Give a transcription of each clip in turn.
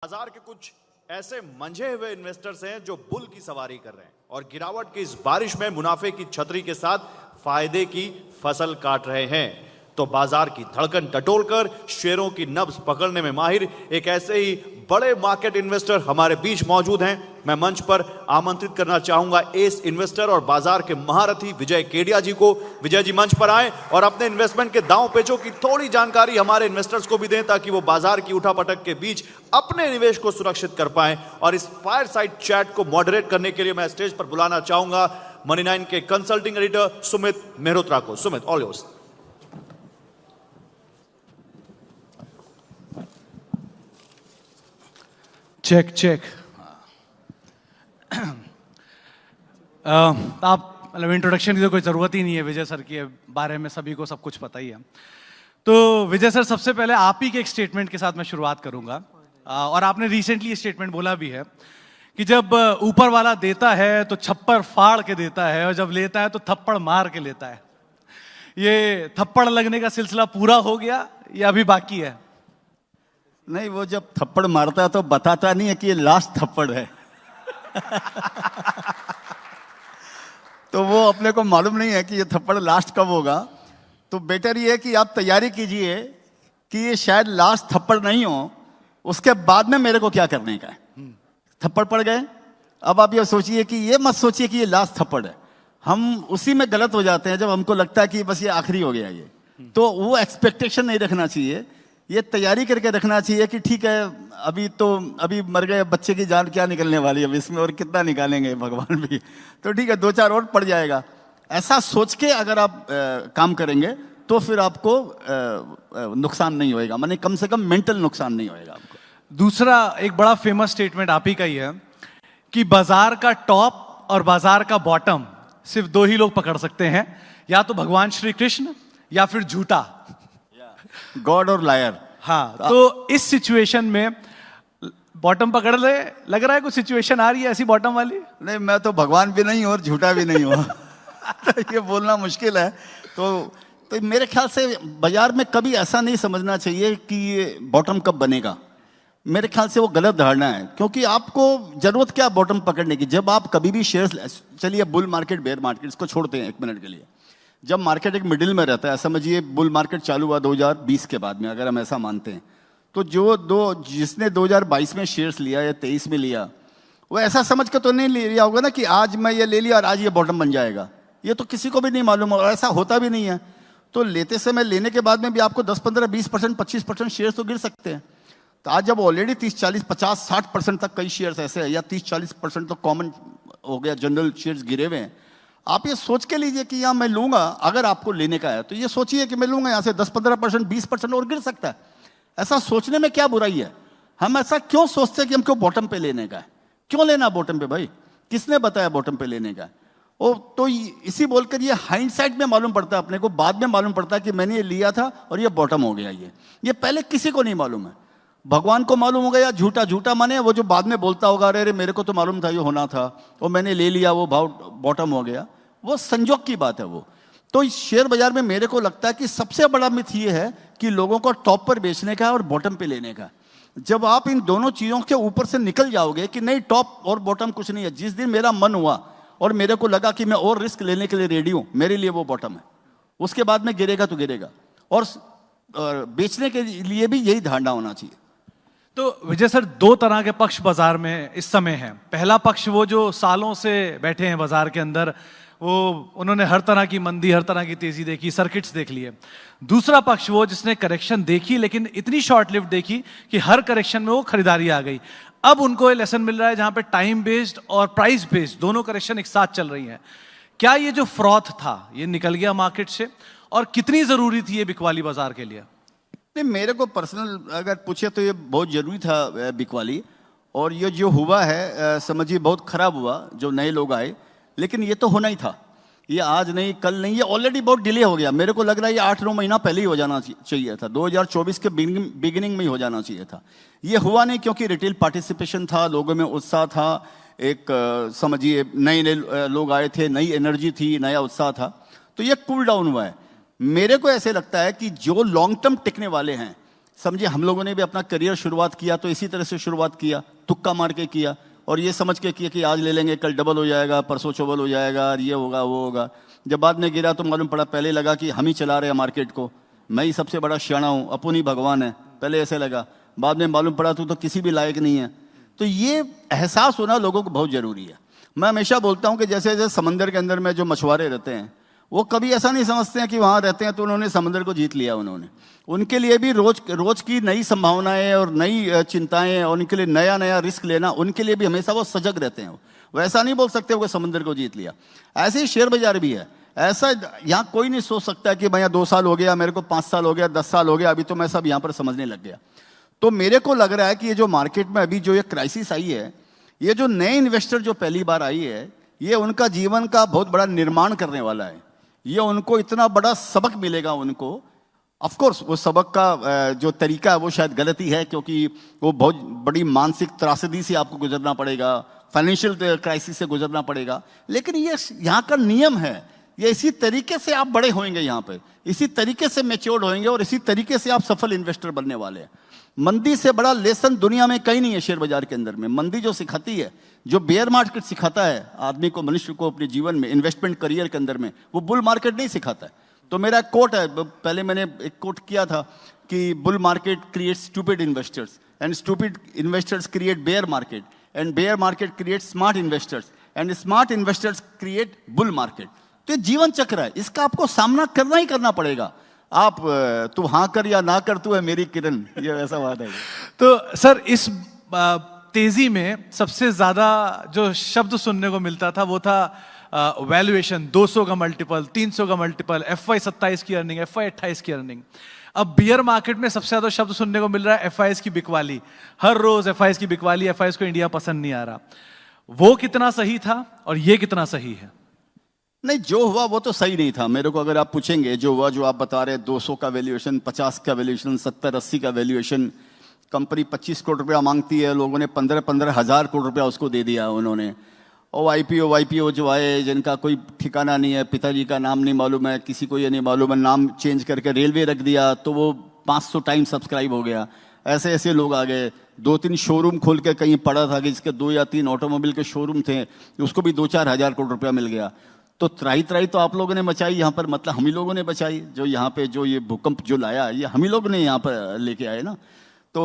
बाजार के कुछ ऐसे मंझे हुए इन्वेस्टर्स हैं जो बुल की सवारी कर रहे हैं और गिरावट की इस बारिश में मुनाफे की छतरी के साथ फायदे की फसल काट रहे हैं। तो बाजार की धड़कन टटोलकर शेयरों की नब्ज पकड़ने में माहिर एक ऐसे ही बड़े मार्केट इन्वेस्टर हमारे बीच मौजूद हैं। मैं मंच पर आमंत्रित करना चाहूंगा एस इन्वेस्टर और बाजार के महारथी विजय केडिया जी को। विजय जी मंच पर आए और अपने इन्वेस्टमेंट के दांव पेचों की थोड़ी जानकारी हमारे इन्वेस्टर्स को भी दें ताकि वो बाजार की उठापटक के बीच अपने निवेश को सुरक्षित कर पाएं। और इस फायर साइड चैट को मॉडरेट करने के लिए मैं स्टेज पर बुलाना चाहूंगा मनी 9 के कंसल्टिंग एडिटर सुमित मेहरोत्रा को। Sumit, all yours. Check check. आप मतलब इंट्रोडक्शन की तो कोई ज़रूरत ही नहीं है, विजय सर के बारे में सभी को सब कुछ पता ही है। तो विजय सर, सबसे पहले आप ही के एक स्टेटमेंट के साथ मैं शुरुआत करूंगा। और आपने रिसेंटली ये स्टेटमेंट बोला भी है कि जब ऊपर वाला देता है तो छप्पर फाड़ के देता है और जब लेता है तो थप्पड़ मार के लेता है। ये थप्पड़ लगने का सिलसिला पूरा हो गया या अभी बाकी है? नहीं, वो जब थप्पड़ मारता है तो बताता नहीं है कि ये लास्ट थप्पड़ है। तो वो अपने को मालूम नहीं है कि ये थप्पड़ लास्ट कब होगा। तो बेटर ये है कि आप तैयारी कीजिए कि ये शायद लास्ट थप्पड़ नहीं हो, उसके बाद में मेरे को क्या करने का है। थप्पड़ पड़ गए, अब आप ये सोचिए कि ये मत सोचिए कि ये लास्ट थप्पड़ है। हम उसी में गलत हो जाते हैं जब हमको लगता है कि बस ये आखिरी हो गया। ये तो वो एक्सपेक्टेशन नहीं रखना चाहिए, ये तैयारी करके रखना चाहिए कि ठीक है अभी मर गए बच्चे की जान क्या निकलने वाली है, अब इसमें और कितना निकालेंगे भगवान भी, तो ठीक है 2-4 और पड़ जाएगा। ऐसा सोच के अगर आप काम करेंगे तो फिर आपको नुकसान नहीं होएगा, माने कम से कम मेंटल नुकसान नहीं होएगा आपको। दूसरा एक बड़ा फेमस स्टेटमेंट आप ही का ही है कि बाजार का टॉप और बाजार का बॉटम सिर्फ 2 ही लोग पकड़ सकते हैं, या तो भगवान श्री कृष्ण या फिर झूठा, गॉड और लायर। हाँ, तो इस सिचुएशन में बॉटम पकड़ ले, लग रहा है कुछ सिचुएशन आ रही है ऐसी बॉटम वाली? नहीं, मैं तो भगवान भी नहीं हूं और झूठा भी नहीं हूं। तो ये बोलना मुश्किल है। तो मेरे ख्याल से बाजार में कभी ऐसा नहीं समझना चाहिए कि ये बॉटम कब बनेगा। मेरे ख्याल से वो गलत धारणा है, क्योंकि आपको जरूरत क्या बॉटम पकड़ने की। जब आप कभी भी शेयर्स, चलिए बुल मार्केट बेयर मार्केट इसको छोड़ते हैं 1 मिनट के लिए, जब मार्केट एक मिडिल में रहता है, समझिए बुल मार्केट चालू हुआ 2020 के बाद में, अगर हम ऐसा मानते हैं, तो जिसने 2022 में शेयर्स लिया या 23 में लिया, वो ऐसा समझ कर तो नहीं ले लिया होगा ना कि आज मैं ये ले लिया और आज ये बॉटम बन जाएगा। ये तो किसी को भी नहीं मालूम और ऐसा होता भी नहीं है। तो लेते समय, लेने के बाद में भी आपको 10-15-20%, 25% शेयर्स तो गिर सकते हैं। तो आज जब ऑलरेडी 30-40-50-60% तक कई शेयर्स ऐसे हैं, या 30-40% तो कॉमन हो गया, जनरल शेयर्स गिरे हुए हैं, आप ये सोच के लीजिए कि यहाँ मैं लूंगा। अगर आपको लेने का है तो ये सोचिए कि मैं लूंगा, यहाँ से 10-15%, 20% और गिर सकता है। ऐसा सोचने में क्या बुराई है? हम ऐसा क्यों सोचते हैं कि हमको बॉटम पे लेने का है? क्यों लेना बॉटम पे भाई? किसने बताया बॉटम पे लेने का? ओ, तो इसी बोलकर ये हाइंडसाइट में मालूम पड़ता है अपने को, बाद में मालूम पड़ता है कि मैंने ये लिया था और ये बॉटम हो गया। ये पहले किसी को नहीं मालूम है। भगवान को मालूम होगा या झूठा? झूठा माने वो जो बाद में बोलता होगा, अरे मेरे को तो मालूम था ये होना था और मैंने ले लिया, वो भाव बॉटम हो गया। वो संजोग की बात है वो। तो इस शेयर बाजार में मेरे को लगता है कि सबसे बड़ा मिथ ये है कि लोगों को टॉप पर बेचने का और बॉटम पे लेने का। जब आप इन दोनों चीजों के ऊपर से निकल जाओगे कि नहीं टॉप और बॉटम कुछ नहीं है, जिस दिन मेरा मन हुआ और मेरे को लगा कि मैं और रिस्क लेने के लिए रेडी हूं, मेरे लिए वो बॉटम है। उसके बाद में गिरेगा तो गिरेगा। और बेचने के लिए भी यही धारणा होना चाहिए। तो विजय सर, 2 तरह के पक्ष बाजार में इस समय है। पहला पक्ष वो जो सालों से बैठे हैं बाजार के अंदर, वो उन्होंने हर तरह की मंदी, हर तरह की तेजी देखी, सर्किट्स देख लिए। दूसरा पक्ष वो जिसने करेक्शन देखी लेकिन इतनी शॉर्ट लिव्ड देखी कि हर करेक्शन में वो खरीदारी आ गई। अब उनको ये लेसन मिल रहा है जहां पे टाइम बेस्ड और प्राइस बेस्ड दोनों करेक्शन एक साथ चल रही हैं। क्या ये जो फ्रॉथ था ये निकल गया मार्केट से, और कितनी जरूरी थी ये बिकवाली बाजार के लिए? नहीं, मेरे को पर्सनल अगर पूछे तो ये बहुत जरूरी था बिकवाली। और ये जो हुआ है समझिए बहुत खराब हुआ, जो नए लोग आए, लेकिन ये तो होना ही था। ये आज नहीं, कल नहीं, ये ऑलरेडी बहुत डिले हो गया। मेरे को लग रहा है ये 8-9 महीना पहले ही हो जाना चाहिए था, 2024 के बिगिनिंग में ही हो जाना चाहिए था। ये हुआ नहीं क्योंकि रिटेल पार्टिसिपेशन था, लोगों में उत्साह था, एक समझिए नए लोग आए थे, नई एनर्जी थी, नया उत्साह था, तो ये कूल डाउन हुआ है। मेरे को ऐसे लगता है कि जो लॉन्ग टर्म टिकने वाले हैं, समझिए हम लोगों ने भी अपना करियर शुरुआत किया तो इसी तरह से शुरुआत किया, तुक्का मार के किया और ये समझ के किया कि आज ले लेंगे, कल डबल हो जाएगा, परसों चौबल हो जाएगा, और ये होगा वो होगा। जब बाद में गिरा तो मालूम पड़ा, पहले लगा कि हम ही चला रहे हैं मार्केट को, मैं ही सबसे बड़ा सियाना हूँ, अपन ही भगवान है, पहले ऐसे लगा। बाद में मालूम पड़ा तू तो किसी भी लायक नहीं है। तो ये एहसास होना लोगों को बहुत ज़रूरी है। मैं हमेशा बोलता हूँ कि जैसे जैसे समंदर के अंदर में जो मछुआरे रहते हैं वो कभी ऐसा नहीं समझते हैं कि वहाँ रहते हैं तो उन्होंने समंदर को जीत लिया। उनके लिए भी रोज की नई संभावनाएं और नई चिंताएं और उनके लिए नया नया रिस्क लेना, उनके लिए भी हमेशा वो सजग रहते हैं। वो ऐसा नहीं बोल सकते वो समंदर को जीत लिया। ऐसे ही शेयर बाजार भी है। ऐसा यहाँ कोई नहीं सोच सकता कि भैया 2 साल हो गया, मेरे को 5 साल हो गया, 10 साल हो गया, अभी तो मैं सब यहाँ पर समझने लग गया। तो मेरे को लग रहा है कि ये जो मार्केट में अभी जो ये क्राइसिस आई है, ये जो नए इन्वेस्टर जो पहली बार आई है, ये उनका जीवन का बहुत बड़ा निर्माण करने वाला है। ये उनको इतना बड़ा सबक मिलेगा उनको। ऑफ कोर्स वो सबक का जो तरीका है वो शायद गलत ही है, क्योंकि वो बहुत बड़ी मानसिक त्रासदी से आपको गुजरना पड़ेगा, फाइनेंशियल क्राइसिस से गुजरना पड़ेगा। लेकिन ये यहाँ का नियम है, ये इसी तरीके से आप बड़े होंगे, यहाँ पे इसी तरीके से मैच्योर्ड होंगे और इसी तरीके से आप सफल इन्वेस्टर बनने वाले हैं। मंदी से बड़ा लेसन दुनिया में कहीं नहीं है शेयर बाजार के अंदर में। मंदी जो सिखाती है, जो बेयर मार्केट सिखाता है आदमी को, मनुष्य को अपने जीवन में इन्वेस्टमेंट करियर के अंदर में, वो बुल मार्केट नहीं सिखाता है। तो मेरा एक कोट है, पहले मैंने एक कोट किया था कि bull market creates stupid investors and stupid investors create bear market and bear market create smart investors and smart investors create bull market. तो ये जीवन चक्र है, इसका आपको सामना करना ही करना पड़ेगा। आप तू हाँ कर या ना कर, तू है मेरी किरण, ये ऐसा बात है। तो सर इस तेजी में सबसे ज्यादा जो शब्द सुनने को मिलता था वो था वैल्यूएशन, 200 का मल्टीपल, 300 का मल्टीपल, FY 27 की अर्निंग, FY 28 की अर्निंग। अब बियर मार्केट में सबसे ज्यादा शब्द सुनने को मिल रहा है FIs की बिकवाली। हर रोज FIs की बिकवाली, FIs को इंडिया पसंद नहीं आ रहा। वो कितना सही था और ये कितना सही है? नहीं, जो हुआ वो तो सही नहीं था। मेरे को अगर आप पूछेंगे जो हुआ, जो आप बता रहे 200 का वैल्यूएशन, 50 का वैल्यूएशन, 70-80 का वैल्यूएशन, कंपनी 25 करोड़ रुपया मांगती है, लोगों ने 15-15 हज़ार करोड़ रुपया उसको दे दिया उन्होंने। और IPO जो आए जिनका कोई ठिकाना नहीं है, पिताजी का नाम नहीं मालूम है, किसी को ये नहीं मालूम है, नाम चेंज करके रेलवे रख दिया तो वो 500 टाइम सब्सक्राइब हो गया। ऐसे ऐसे लोग आ गए। 2-3 शोरूम खोल के कहीं पड़ा था कि जिसके 2 या 3 ऑटोमोबाइल के शोरूम थे, उसको भी 2-4 हज़ार करोड़ रुपया मिल गया। तो त्राही तो आप लोगों ने मचाई यहाँ पर, मतलब हम ही लोगों ने बचाई। जो यहाँ पे जो ये भूकंप जो लाया, ये हम ही लोगों ने यहाँ पर लेके आए ना। तो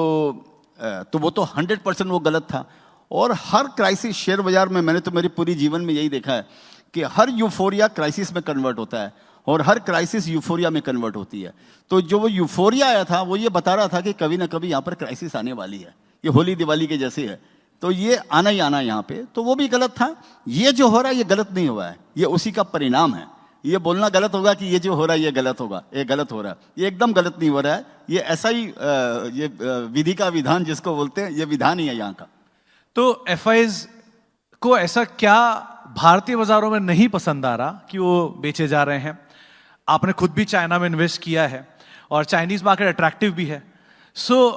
वो तो 100% वो गलत था। और हर क्राइसिस शेयर बाजार में, मैंने तो मेरी पूरी जीवन में यही देखा है कि हर यूफोरिया क्राइसिस में कन्वर्ट होता है और हर क्राइसिस यूफोरिया में कन्वर्ट होती है। तो जो वो यूफोरिया आया था वो ये बता रहा था कि कभी ना कभी यहाँ पर क्राइसिस आने वाली है, ये होली दिवाली के जैसे है, तो ये आना ही आना यहाँ पे। तो वो भी गलत था। ये जो हो रहा है ये गलत नहीं हुआ है, ये उसी का परिणाम है। ये बोलना गलत होगा कि ये जो हो रहा है ये गलत होगा, ये गलत हो रहा है, ये एकदम गलत नहीं हो रहा है। ये ऐसा ही ये विधि का विधान जिसको बोलते हैं, ये विधान ही है यहाँ का। तो FIs को ऐसा क्या भारतीय बाजारों में नहीं पसंद आ रहा कि वो बेचे जा रहे हैं? आपने खुद भी चाइना में इन्वेस्ट किया है और चाइनीज मार्केट अट्रैक्टिव भी है। सो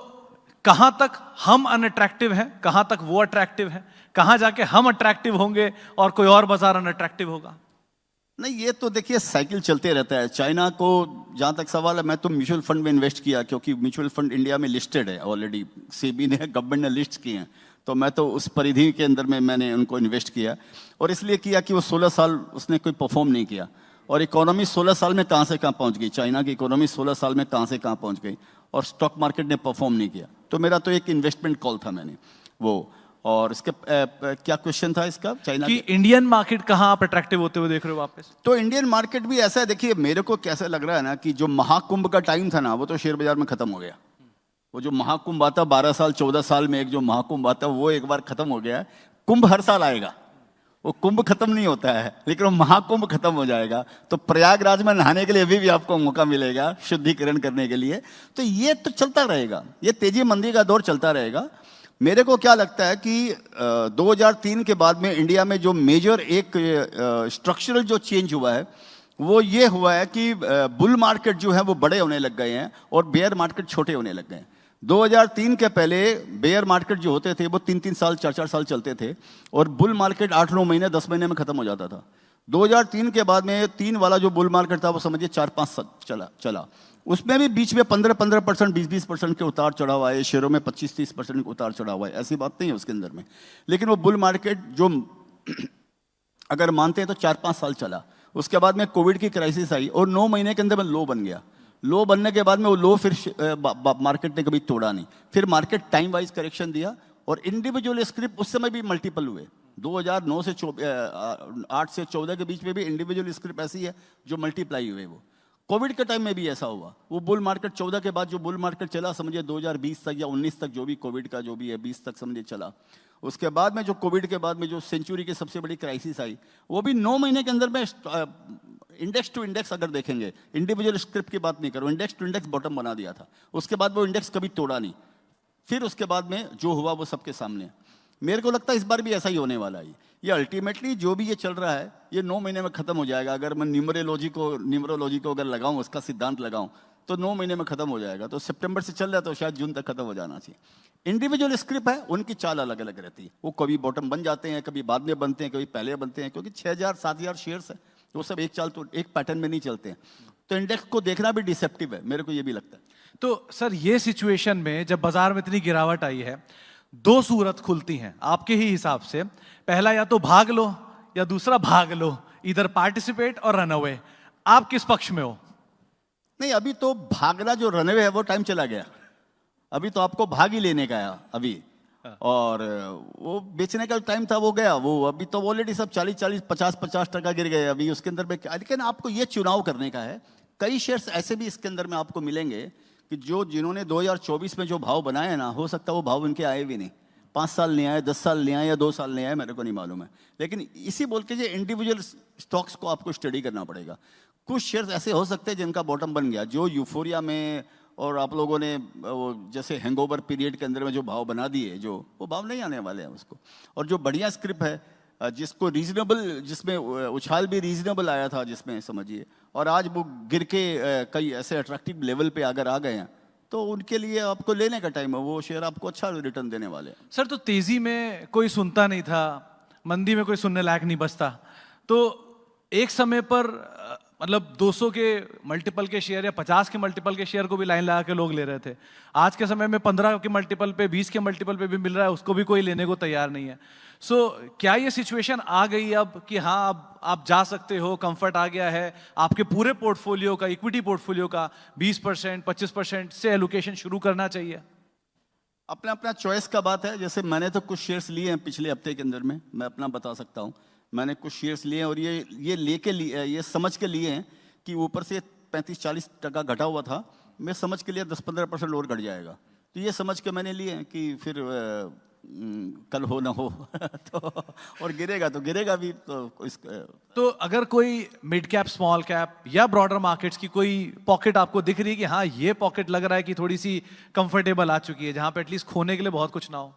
कहां तक हम अनअट्रैक्टिव हैं, कहां तक वो अट्रैक्टिव है, कहां जाके हम अट्रैक्टिव होंगे और कोई और बाजार अनअट्रैक्टिव होगा? नहीं, ये तो देखिए साइकिल चलते रहता है। चाइना को जहां तक सवाल है, मैं तो म्यूचुअल फंड में इन्वेस्ट किया, क्योंकि म्यूचुअल फंड इंडिया में लिस्टेड है ऑलरेडी, सेबी ने, गवर्नमेंट ने लिस्ट किए हैं। तो मैं तो उस परिधि के अंदर में मैंने उनको इन्वेस्ट किया, और इसलिए किया कि वो 16 साल उसने कोई परफॉर्म नहीं किया। और इकोनॉमी 16 साल में कहाँ से कहाँ पहुँच गई, चाइना की इकोनॉमी 16 साल में कहाँ से कहाँ पहुँच गई, और स्टॉक मार्केट ने परफॉर्म नहीं किया। तो मेरा तो एक इन्वेस्टमेंट कॉल था मैंने वो। और इसके क्या क्वेश्चन था इसका, चाइना कि इंडियन मार्केट कहाँ आप अट्रैक्टिव होते हुए देख रहे हो वापस? तो इंडियन मार्केट भी ऐसा है। देखिए, मेरे को कैसा लग रहा है ना कि जो महाकुंभ का टाइम था ना, वो तो शेयर बाजार में खत्म हो गया। वो जो महाकुंभ आता 12 साल 14 साल में एक जो महाकुंभ आता, वो एक बार खत्म हो गया है। कुंभ हर साल आएगा, वो कुंभ खत्म नहीं होता है, लेकिन वो महाकुंभ खत्म हो जाएगा। तो प्रयागराज में नहाने के लिए अभी भी आपको मौका मिलेगा, शुद्धिकरण करने के लिए। तो ये तो चलता रहेगा, ये तेजी मंदी का दौर चलता रहेगा। मेरे को क्या लगता है कि 2003 के बाद में इंडिया में जो मेजर एक स्ट्रक्चरल जो चेंज हुआ है, वो ये हुआ है कि बुल मार्केट जो है वो बड़े होने लग गए हैं और बेयर मार्केट छोटे होने लग गए हैं। 2003 के पहले बेयर मार्केट जो होते थे वो 3-3 साल 4-4 साल चलते थे, और बुल मार्केट 8-9 महीने 10 महीने में खत्म हो जाता था। 2003 के बाद में 3 वाला जो बुल मार्केट था वो समझिए 4-5 साल चला। उसमें भी बीच में 15% 20% के उतार चढ़ाव आए, शेयरों में 25-30% के उतार चढ़ाव आए, ऐसी बात नहीं है उसके अंदर में। लेकिन वो बुल मार्केट जो अगर मानते हैं तो 4-5 साल चला। उसके बाद में कोविड की क्राइसिस आई और 9 महीने के अंदर में लो बन गया। लो बनने के बाद में वो लो फिर मार्केट ने कभी तोड़ा नहीं। फिर मार्केट टाइम वाइज करेक्शन दिया और इंडिविजुअल स्क्रिप्ट उस समय भी मल्टीपल हुए। 2009 से 8 से 14 के बीच में भी इंडिविजुअल स्क्रिप्ट ऐसी है जो मल्टीप्लाई हुए। वो कोविड के टाइम में भी ऐसा हुआ। वो बुल मार्केट 14 के बाद जो बुल मार्केट चला समझिए 2020 तक या 19 तक, जो भी कोविड का जो भी है 20 तक समझिए चला। उसके बाद में जो कोविड के बाद में जो सेंचुरी की सबसे बड़ी क्राइसिस आई, वो भी 9 महीने के अंदर में इंडेक्स टू इंडेक्स अगर देखेंगे, इंडिविजुअल स्क्रिप्ट की बात नहीं करूँ, इंडेक्स टू इंडेक्स बॉटम बना दिया था। उसके बाद वो इंडेक्स कभी तोड़ा नहीं। फिर उसके बाद में जो हुआ वो सबके सामने है। मेरे को लगता है इस बार भी ऐसा ही होने वाला है। ये अल्टीमेटली जो भी ये चल रहा है ये 9 महीने में खत्म हो जाएगा। अगर मैं न्यूमरोलॉजी को अगर लगाऊं, उसका सिद्धांत लगाऊं, तो 9 महीने में खत्म हो जाएगा। तो सितंबर से चल रहा है तो शायद जून तक खत्म हो जाना चाहिए। इंडिविजुअल स्क्रिप्ट है, उनकी चाल अलग अलग रहती है। वो कभी बॉटम बन जाते हैं, कभी बाद में बनते हैं, कभी पहले बनते हैं, क्योंकि 6000-7000 शेयर्स है, वो सब एक चाल तो एक पैटर्न में नहीं चलते हैं। तो इंडेक्स को देखना भी डिसेप्टिव है, मेरे को ये भी लगता है। तो सर ये सिचुएशन में जब बाजार में इतनी गिरावट आई है, 2 सूरत खुलती हैं आपके ही हिसाब से। पहला या तो भाग लो या दूसरा भाग लो, इधर पार्टिसिपेट और रन अवे। आप किस पक्ष में हो? नहीं, अभी तो भागना जो रनवे है वो टाइम चला गया। अभी तो आपको भाग ही लेने का है अभी, और वो बेचने का टाइम था वो गया। वो अभी तो ऑलरेडी सब 40-40 50-50 टका गिर गए अभी उसके अंदर में। लेकिन आपको ये चुनाव करने का है। कई शेयर्स ऐसे भी इसके अंदर में आपको मिलेंगे कि जिन्होंने 2024 में जो भाव बनाए ना, हो सकता है वो भाव उनके आए भी नहीं। 5 साल नहीं आए, 10 साल नहीं आए या 2 साल नहीं आए, मेरे को नहीं मालूम है। लेकिन इसी बोल के ये इंडिविजुअल स्टॉक्स को आपको स्टडी करना पड़ेगा। कुछ शेयर्स ऐसे हो सकते हैं जिनका बॉटम बन गया, जो यूफोरिया में और आप लोगों ने वो जैसे हैंगओवर पीरियड के अंदर में जो भाव बना दिए, जो वो भाव नहीं आने वाले हैं उसको। और जो बढ़िया स्क्रिप्ट है जिसको रीजनेबल, जिसमें उछाल भी रीजनेबल आया था जिसमें समझिए, और आज वो गिर के कई ऐसे अट्रैक्टिव लेवल पे अगर आ गए हैं तो उनके लिए आपको लेने का टाइम है। वो शेयर आपको अच्छा रिटर्न देने वाले हैं। सर तो तेजी में कोई सुनता नहीं था, मंदी में कोई सुनने लायक नहीं बचता, तो एक समय पर मतलब 200 के मल्टीपल के शेयर या 50 के मल्टीपल के शेयर को भी लाइन लगा के लोग ले रहे थे। आज के समय में 15 के मल्टीपल पे, 20 के मल्टीपल पे भी मिल रहा है, उसको भी कोई लेने को तैयार नहीं है। सो क्या ये सिचुएशन आ गई अब कि हाँ अब आप जा सकते हो, कंफर्ट आ गया है, आपके पूरे पोर्टफोलियो का, इक्विटी पोर्टफोलियो का 20% 25% से एलोकेशन शुरू करना चाहिए? अपना अपना चॉइस का बात है। जैसे मैंने तो कुछ शेयर्स लिए हैं पिछले हफ्ते के अंदर में, मैं अपना बता सकता हूँ। मैंने कुछ शेयर्स लिए हैं और ये समझ के लिए हैं कि ऊपर से 35-40 टका घटा हुआ था, मैं समझ के लिए 10-15% और घट जाएगा। तो ये समझ के मैंने लिए हैं कि फिर कल हो ना हो तो और गिरेगा तो गिरेगा भी। तो अगर कोई मिड कैप, स्मॉल कैप या ब्रॉडर मार्केट्स की कोई पॉकेट आपको दिख रही है कि हाँ ये पॉकेट लग रहा है कि थोड़ी सी कंफर्टेबल आ चुकी है, जहां पे एटलीस्ट खोने के लिए बहुत कुछ ना हो?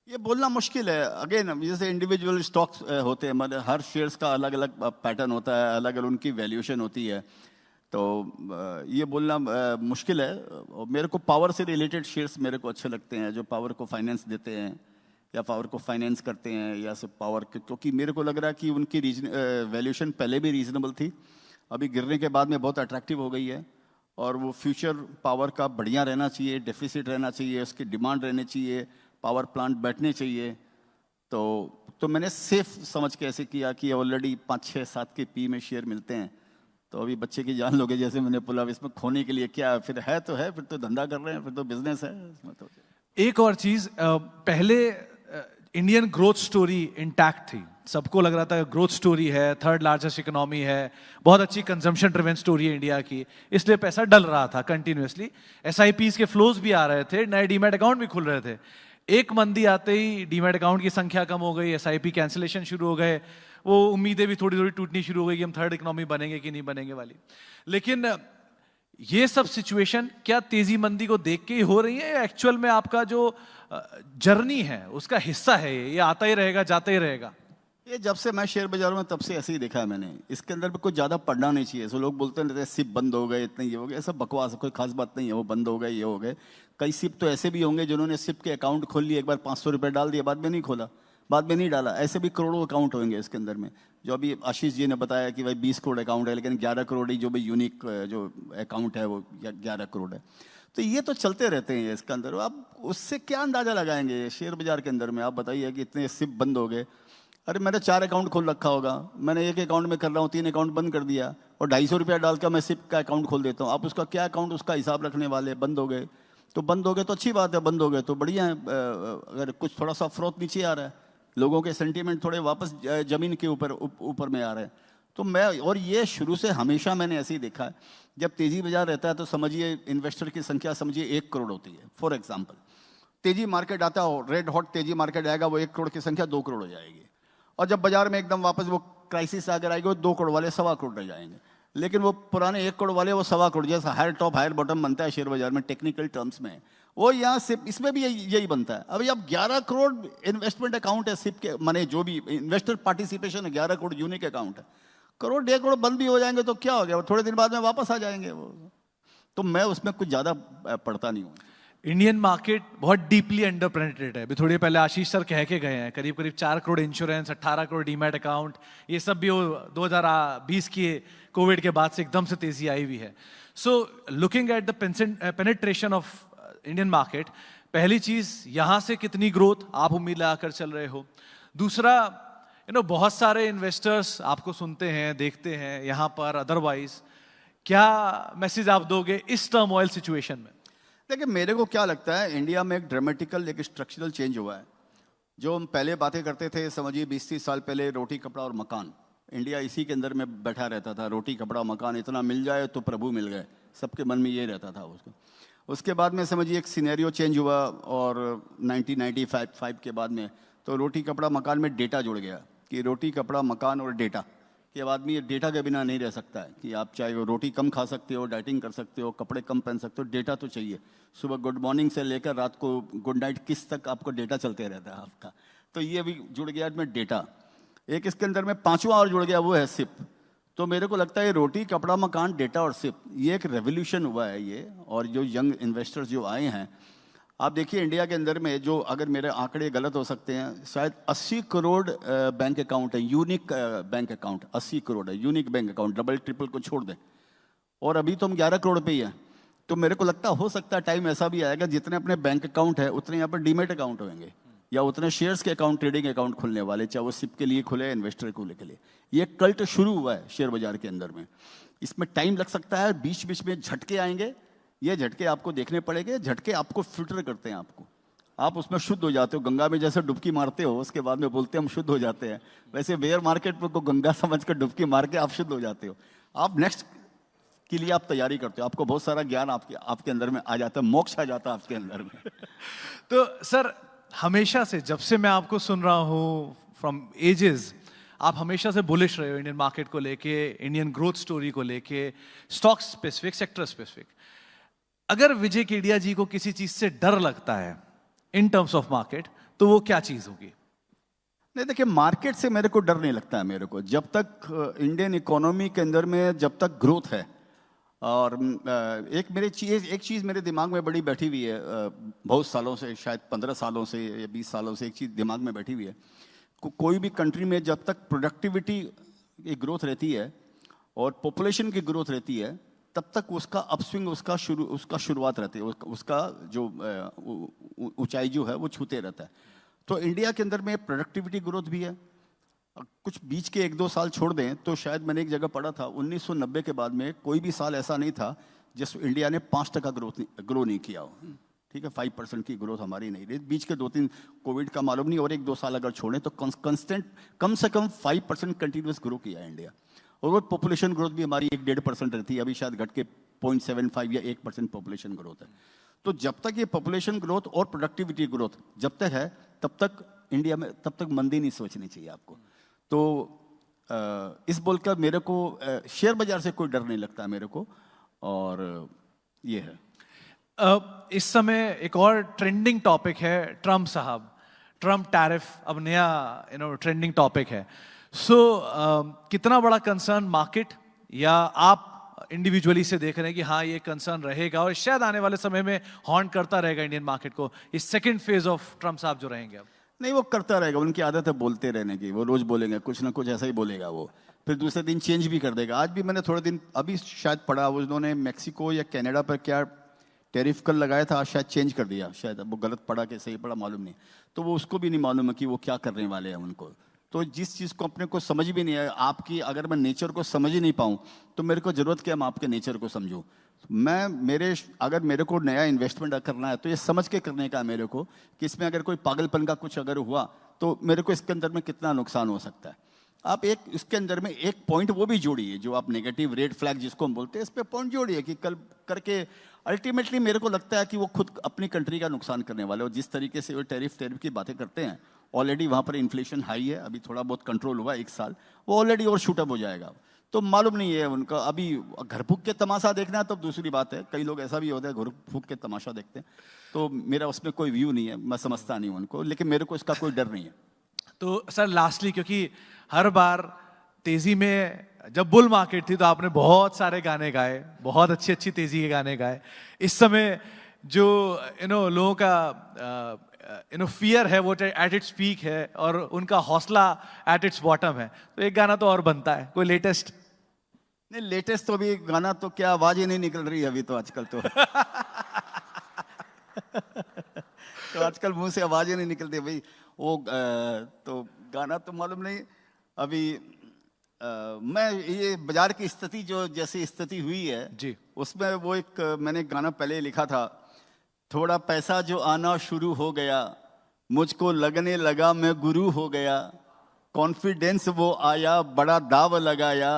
ये बोलना मुश्किल है। अगेन जैसे इंडिविजुअल स्टॉक्स होते हैं, मतलब हर शेयर्स का अलग अलग पैटर्न होता है, अलग अलग उनकी वैल्यूएशन होती है। तो ये बोलना मुश्किल है। और मेरे को पावर से रिलेटेड शेयर्स मेरे को अच्छे लगते हैं, जो पावर को फाइनेंस देते हैं या पावर को फाइनेंस करते हैं, या सिर्फ पावर के, क्योंकि मेरे को लग रहा है कि उनकी वैल्यूएशन पहले भी रीजनेबल थी, अभी गिरने के बाद में बहुत अट्रैक्टिव हो गई है। और वो फ्यूचर पावर का बढ़िया रहना चाहिए, डेफिसिट रहना चाहिए, उसकी डिमांड रहनी चाहिए, पावर प्लांट बैठने चाहिए। तो मैंने सेफ समझ के ऐसे किया कि ऑलरेडी 5-6-7 के पी में शेयर मिलते हैं, तो अभी बच्चे की जान लोगे जैसे मैंने बोला, इसमें खोने के लिए क्या, फिर है तो है, फिर तो धंधा कर रहे हैं, फिर तो बिजनेस है इसमें। तो एक और चीज, पहले इंडियन ग्रोथ स्टोरी इंटैक्ट थी, सबको लग रहा था ग्रोथ स्टोरी है, 3rd लार्जेस्ट इकोनॉमी है, बहुत अच्छी कंजम्पशन ड्रिवन स्टोरी है इंडिया की, इसलिए पैसा डल रहा था कंटिन्यूअसली, SIPs के फ्लोज भी आ रहे थे, नए डीमैट अकाउंट भी खुल रहे थे। एक मंदी आते ही डीमैट अकाउंट की संख्या कम हो गई, SIP कैंसिलेशन शुरू हो गए, वो उम्मीदें भी थोड़ी थोड़ी टूटनी शुरू हो गई कि हम 3rd इकोनॉमी बनेंगे कि नहीं बनेंगे वाली। लेकिन ये सब सिचुएशन क्या तेजी मंदी को देख के ही हो रही है, या एक्चुअल में आपका जो जर्नी है उसका हिस्सा है ये आता ही रहेगा, जाता ही रहेगा? ये जब से मैं शेयर बाजार में तब से ऐसे ही देखा है मैंने। इसके अंदर भी कुछ ज़्यादा पढ़ना नहीं चाहिए। सो लोग बोलते रहते हैं सिप बंद हो गए, इतने ये हो गए, ऐसा बकवास, कोई खास बात नहीं है। वो बंद हो गए, ये हो गए। कई सिप तो ऐसे भी होंगे जिन्होंने सिप के अकाउंट खोल लिए, एक बार 500 रुपये डाल दिए, बाद में नहीं खोला, बाद में नहीं डाला। ऐसे भी करोड़ों अकाउंट होंगे इसके अंदर में। जो अभी आशीष जी ने बताया कि भाई 20 करोड़ अकाउंट है, लेकिन 11 करोड़ ही जो भी यूनिक जो अकाउंट है वो 11 करोड़ है। तो ये तो चलते रहते हैं इसके अंदर। आप उससे क्या अंदाजा लगाएंगे शेयर बाजार के अंदर में? आप बताइए कि इतने सिप बंद हो गए। अरे मैंने 4 अकाउंट खोल रखा होगा, मैंने एक अकाउंट में कर रहा हूँ, 3 अकाउंट बंद कर दिया और 250 रुपया डाल कर मैं सिप का अकाउंट खोल देता हूँ। आप उसका क्या अकाउंट, उसका हिसाब रखने वाले बंद हो गए। तो बंद हो गए तो अच्छी बात है, बंद हो गए तो बढ़िया है। अगर कुछ थोड़ा सा फ्रोत नीचे आ रहा है, लोगों के सेंटीमेंट थोड़े वापस जमीन के ऊपर में आ रहे हैं, तो मैं, और ये शुरू से हमेशा मैंने ऐसे ही देखा है, जब तेजी बाजार रहता है तो समझिए इन्वेस्टर की संख्या समझिए 1 करोड़ होती है। फॉर एग्जाम्पल तेजी मार्केट आता हो, रेड हॉट तेजी मार्केट आएगा, वो 1 करोड़ की संख्या 2 करोड़ हो जाएगी। और जब बाजार में एकदम वापस वो क्राइसिस आकर आएगी, वो 2 करोड़ वाले 1.25 करोड़ रह जाएंगे। लेकिन वो पुराने 1 करोड़ वाले वो 1.25 करोड़, जैसा हायर टॉप हायर बॉटम बनता है शेयर बाजार में टेक्निकल टर्म्स में, वो यहाँ सिप इसमें भी यही बनता है। अभी अब 11 करोड़ इन्वेस्टमेंट अकाउंट है सिप के, माने जो भी इन्वेस्टर पार्टिसिपेशन है, 11 करोड़ यूनिक अकाउंट है। करोड़ 1.5 करोड़ बंद भी हो जाएंगे तो क्या हो गया, वो थोड़े दिन बाद में वापस आ जाएंगे वो। तो मैं उसमें कुछ ज़्यादा पढ़ता नहीं हूँ। इंडियन मार्केट बहुत डीपली अंडर पेनिट्रेटेड है। अभी थोड़ी पहले आशीष सर कह के गए हैं, करीब करीब 4 crore insurance, 18 crore demat account, ये सब भी वो 2020 की कोविड के बाद से एकदम से तेजी आई हुई है। So looking at the penetration of Indian market, पहली चीज यहां से कितनी ग्रोथ आप उम्मीद लगाकर चल रहे हो? दूसरा, बहुत सारे इन्वेस्टर्स आपको सुनते हैं, देखते हैं यहाँ पर, अदरवाइज क्या मैसेज आप दोगे इस टर्मोइल सिचुएशन में? देखिए मेरे को क्या लगता है, इंडिया में एक ड्रामेटिकल एक स्ट्रक्चरल चेंज हुआ है। जो हम पहले बातें करते थे, समझिए 20-30 साल पहले, रोटी कपड़ा और मकान, इंडिया इसी के अंदर में बैठा रहता था। रोटी कपड़ा मकान इतना मिल जाए तो प्रभु मिल गए, सबके मन में ये रहता था उसको। उसके बाद में समझिए एक सिनेरियो चेंज हुआ, और 1995 के बाद में तो रोटी कपड़ा मकान में डेटा जुड़ गया कि रोटी कपड़ा मकान और डेटा, कि अब आदमी डेटा के बिना नहीं रह सकता है। कि आप चाहे वो रोटी कम खा सकते हो, डाइटिंग कर सकते हो, कपड़े कम पहन सकते हो, डेटा तो चाहिए। सुबह गुड मॉर्निंग से लेकर रात को गुड नाइट किस तक आपको डेटा चलते रहता है आपका। तो ये भी जुड़ गया इसमें डेटा। एक इसके अंदर में 5वां और जुड़ गया, वो है सिप। तो मेरे को लगता है रोटी कपड़ा मकान डेटा और सिप, ये एक रेवोल्यूशन हुआ है ये। और जो यंग इन्वेस्टर्स जो आए हैं, आप देखिए इंडिया के अंदर में, जो अगर मेरे आंकड़े गलत हो सकते हैं, शायद 80 करोड़ बैंक अकाउंट है, यूनिक बैंक अकाउंट 80 करोड़ है, unique bank account, double triple को छोड़ दें। और अभी तो हम 11 करोड़ पे ही हैं। तो मेरे को लगता हो सकता है टाइम ऐसा भी आएगा, जितने अपने बैंक अकाउंट है उतने यहाँ पर डीमेट अकाउंट होंगे, या उतने शेयर्स के अकाउंट, ट्रेडिंग अकाउंट खुलने वाले, चाहे वो सिप के लिए खुले, इन्वेस्टर के लिए। ये कल्ट शुरू हुआ है शेयर बाजार के अंदर में। इसमें टाइम लग सकता है, बीच बीच में झटके आएंगे। ये झटके आपको देखने पड़ेंगे। झटके आपको फिल्टर करते हैं आपको, आप उसमें शुद्ध हो जाते हो। गंगा में जैसे डुबकी मारते हो, उसके बाद में बोलते हैं हम शुद्ध हो जाते हैं, वैसे बेयर मार्केट को गंगा समझ कर डुबकी मार के आप शुद्ध हो जाते हो। आप नेक्स्ट के लिए आप तैयारी करते हो, आपको बहुत सारा ज्ञान आपके अंदर में आ जाता है, मोक्ष आ जाता है आपके अंदर में। तो सर, हमेशा से, जब से मैं आपको सुन रहा हूँ फ्रॉम एजेस, आप हमेशा से बुलिश रहे हो इंडियन मार्केट को लेके, इंडियन ग्रोथ स्टोरी को लेके, स्टॉक स्पेसिफिक, सेक्टर स्पेसिफिक। अगर विजय केडिया जी को किसी चीज से डर लगता है इन टर्म्स ऑफ मार्केट, तो वो क्या चीज होगी? नहीं देखिए, मार्केट से मेरे को डर नहीं लगता है। मेरे को जब तक इंडियन इकोनॉमी के अंदर में जब तक ग्रोथ है, और एक चीज़ मेरे दिमाग में बड़ी बैठी हुई है, बहुत सालों से, शायद 15 सालों से या 20 सालों से एक चीज़ दिमाग में बैठी हुई है। कोई भी कंट्री में जब तक प्रोडक्टिविटी की ग्रोथ रहती है और पॉपुलेशन की ग्रोथ रहती है, तब तक उसका अपस्विंग, उसका शुरुआत रहती है, उसका जो ऊंचाई जो है वो छूते रहता है। तो इंडिया के अंदर में प्रोडक्टिविटी ग्रोथ भी है। कुछ बीच के 1-2 साल छोड़ दें तो शायद मैंने एक जगह पढ़ा था, 1990 के बाद में कोई भी साल ऐसा नहीं था जिस इंडिया ने 5% ग्रो नहीं किया हो। ठीक है, 5% की ग्रोथ हमारी नहीं रही। बीच के 2-3 कोविड का मालूम नहीं, और 1-2 साल अगर छोड़ें तो कंस्टेंट कम से कम 5% कंटिन्यूस ग्रो किया है इंडिया। और वो पॉपुलेशन ग्रोथ भी हमारी 1-1.5% रहती है, अभी शायद घट के 0.75 या 1% पॉपुलेशन ग्रोथ है। तो जब तक ये पॉपुलेशन ग्रोथ और प्रोडक्टिविटी ग्रोथ जब तक है, तब तक इंडिया में, तब तक मंदी नहीं सोचनी चाहिए आपको। तो इस बोलकर मेरे को शेयर बाजार से कोई डर नहीं लगता मेरे को, और ये है। इस समय एक और ट्रेंडिंग टॉपिक है ट्रम्प साहब, ट्रम्प टैरिफ अब नया ट्रेंडिंग टॉपिक है। सो कितना बड़ा कंसर्न मार्केट या आप इंडिविजुअली से देख रहे हैं कि हाँ ये कंसर्न रहेगा और शायद आने वाले समय में हॉन्ट करता रहेगा इंडियन मार्केट को, इस सेकंड फेज ऑफ ट्रम्प साहब जो रहेंगे अब? नहीं, वो करता रहेगा, उनकी आदत है बोलते रहने की, वो रोज बोलेंगे कुछ ना कुछ ऐसा ही बोलेगा वो, फिर दूसरे दिन चेंज भी कर देगा। आज भी मैंने थोड़े दिन अभी शायद पढ़ा, उन्होंने मैक्सिको या कनाडा पर क्या टैरिफ कर लगाया था, आज शायद चेंज कर दिया, शायद अब वो गलत पढ़ा कि सही पढ़ा मालूम नहीं। तो वो उसको भी नहीं मालूम है कि वो क्या करने वाले हैं उनको। तो जिस चीज़ को अपने को समझ भी नहीं है, आपकी अगर मैं नेचर को समझ ही नहीं पाऊँ तो मेरे को ज़रूरत क्या, मैं आपके नेचर को समझूँ। अगर मेरे को नया इन्वेस्टमेंट करना है तो ये समझ के करने का है मेरे को, कि इसमें अगर कोई पागलपन का कुछ अगर हुआ तो मेरे को इसके अंदर में कितना नुकसान हो सकता है। आप एक इसके अंदर में एक पॉइंट वो भी जोड़िए, जो आप नेगेटिव रेड फ्लैग जिसको हम बोलते हैं, इस पे पॉइंट जोड़िए कि कल करके अल्टीमेटली मेरे को लगता है कि वो खुद अपनी कंट्री का नुकसान करने वाले। और जिस तरीके से वो टैरिफ की बातें करते हैं, ऑलरेडी वहाँ पर इन्फ्लेशन हाई है, अभी थोड़ा बहुत कंट्रोल हुआ 1 साल, वो ऑलरेडी और शूटअप हो जाएगा। तो मालूम नहीं है उनका, अभी घर फूक के तमाशा देखना है तब दूसरी बात है, कई लोग ऐसा भी होता है घर फूक के तमाशा देखते हैं, तो मेरा उसमें कोई व्यू नहीं है, मैं समझता नहीं हूँ उनको, लेकिन मेरे को इसका कोई डर नहीं है। तो सर लास्टली, क्योंकि हर बार तेजी में जब बुल मार्केट थी तो आपने बहुत सारे गाने गाए, बहुत अच्छी अच्छी तेजी के गाने गाए। इस समय जो लोगों का फियर है वो एट इट्स पीक है और उनका हौसला एट इट्स बॉटम है, तो एक गाना तो और बनता है, कोई लेटेस्ट? नहीं, लेटेस्ट तो अभी गाना तो क्या, आवाज ही नहीं निकल रही है अभी तो आजकल तो तो आजकल मुंह से आवाज ही नहीं निकलती भाई। वो तो गाना तो मालूम नहीं अभी। मैं ये बाजार की स्थिति जो जैसी स्थिति हुई है जी, उसमें वो एक मैंने गाना पहले लिखा था, थोड़ा पैसा जो आना शुरू हो गया, मुझको लगने लगा मैं गुरु हो गया, कॉन्फिडेंस वो आया, बड़ा दाव लगाया,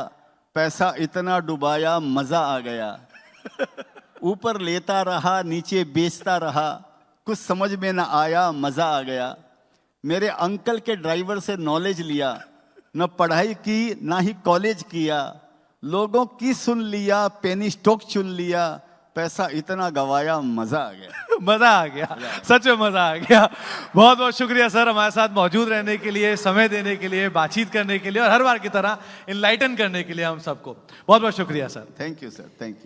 पैसा इतना डुबाया मजा आ गया, ऊपर लेता रहा नीचे बेचता रहा, कुछ समझ में ना आया मजा आ गया, मेरे अंकल के ड्राइवर से नॉलेज लिया, न पढ़ाई की ना ही कॉलेज किया, लोगों की सुन लिया, पेनी स्टॉक चुन लिया, पैसा इतना गवाया मजा आ गया। मजा आ गया, सच में मजा आ गया। बहुत बहुत शुक्रिया सर, हमारे साथ मौजूद रहने के लिए, समय देने के लिए, बातचीत करने के लिए और हर बार की तरह इनलाइटन करने के लिए हम सबको। बहुत बहुत शुक्रिया sir. Thank you sir, thank you.